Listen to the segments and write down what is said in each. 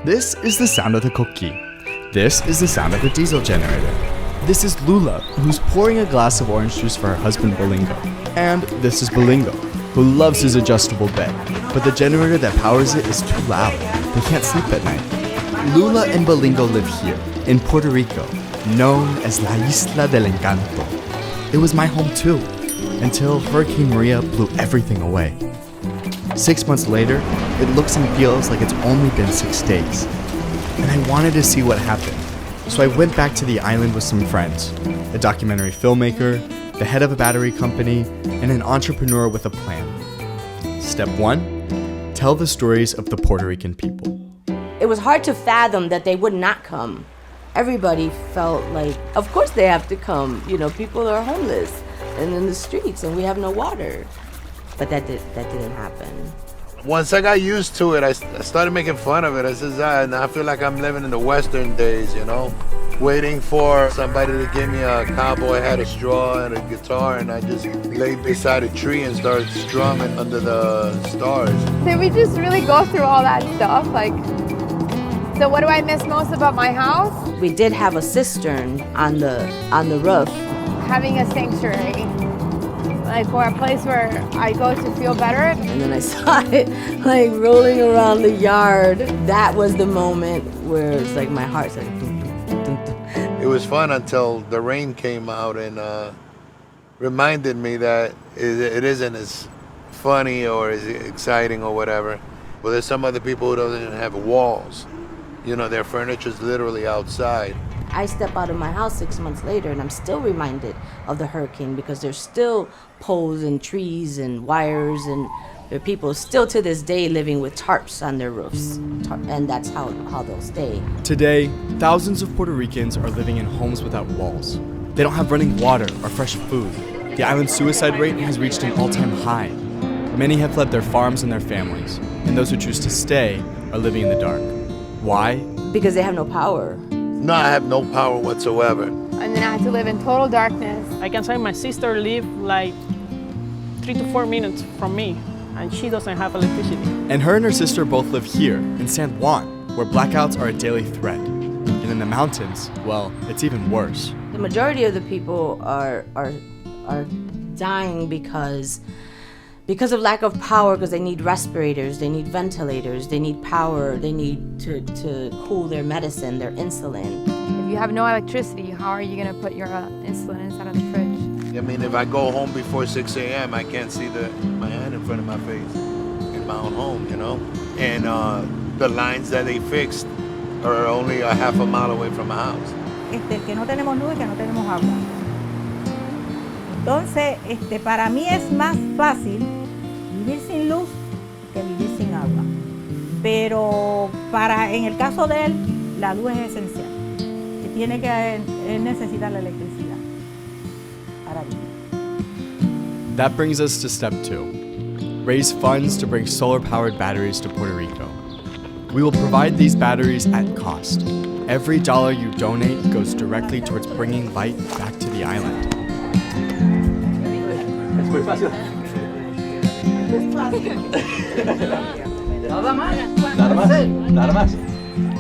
This is the sound of the coqui. This is the sound of the diesel generator. This is Lula, who's pouring a glass of orange juice for her husband Bolingo. And this is Bolingo, who loves his adjustable bed, but the generator that powers it is too loud. They can't sleep at night. Lula and Bolingo live here, in Puerto Rico, known as La Isla del Encanto. It was my home too, until Hurricane Maria blew everything away. 6 months later, it looks and feels like it's only been 6 days. And I wanted to see what happened. So I went back to the island with some friends, a documentary filmmaker, the head of a battery company, and an entrepreneur with a plan. Step 1, tell the stories of the Puerto Rican people. It was hard to fathom that they would not come. Everybody felt like, of course they have to come. You know, people are homeless and in the streets and we have no water. But that didn't happen. Once I got used to it, I started making fun of it. I said, now I feel like I'm living in the Western days, you know? Waiting for somebody to give me a cowboy hat, a straw, and a guitar, and I just laid beside a tree and started strumming under the stars. Did we just really go through all that stuff? Like, so what do I miss most about my house? We did have a cistern on the roof. Having a sanctuary. Like, for a place where I go to feel better. And then I saw it like rolling around the yard. That was the moment where it's like my heart's like dum, dum, dum, dum. It was fun until the rain came out and reminded me that it isn't as funny or as exciting or whatever. But there's some other people who don't even have walls. You know, their furniture's literally outside. I step out of my house 6 months later and I'm still reminded of the hurricane because there's still poles and trees and wires and there are people still to this day living with tarps on their roofs. And that's how they'll stay. Today, thousands of Puerto Ricans are living in homes without walls. They don't have running water or fresh food. The island's suicide rate has reached an all-time high. Many have fled their farms and their families, and those who choose to stay are living in the dark. Why? Because they have no power. No, I have no power whatsoever. And then I had to live in total darkness. I can say my sister lives like 3 to 4 minutes from me, and she doesn't have electricity. And her sister both live here in San Juan, where blackouts are a daily threat. And in the mountains, well, it's even worse. The majority of the people are dying because of lack of power, because they need respirators, they need ventilators, they need power, they need to cool their medicine, their insulin. If you have no electricity, how are you going to put your insulin inside of the fridge? I mean, if I go home before 6 a.m., I can't see my hand in front of my face in my own home, you know? And the lines that they fixed are only a half a mile away from my house. Que no tenemos luz y que no tenemos agua. Entonces, para mí es más fácil vivir sin luz que vivir sin agua. Pero en el caso de él, la luz es esencial. Él necesita la electricidad para vivir. That brings us to step 2. Raise funds to bring solar-powered batteries to Puerto Rico. We will provide these batteries at cost. Every dollar you donate goes directly towards bringing light back to the island.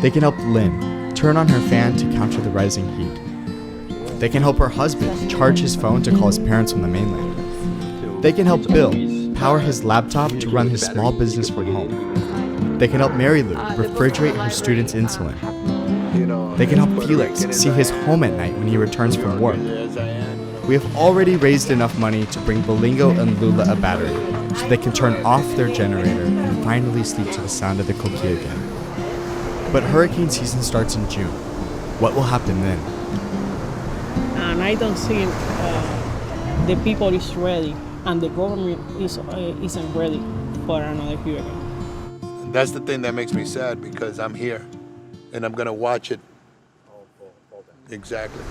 They can help Lynn turn on her fan to counter the rising heat. They can help her husband charge his phone to call his parents on the mainland. They can help Bill power his laptop to run his small business from home. They can help Mary Lou refrigerate her students' insulin. They can help Felix see his home at night when he returns from work. We have already raised enough money to bring Bolingo and Lula a battery so they can turn off their generator and finally sleep to the sound of the coqui again. But hurricane season starts in June. What will happen then? And I don't see the people is ready and the government isn't ready for another hurricane. That's the thing that makes me sad because I'm here and I'm going to watch it. Exactly.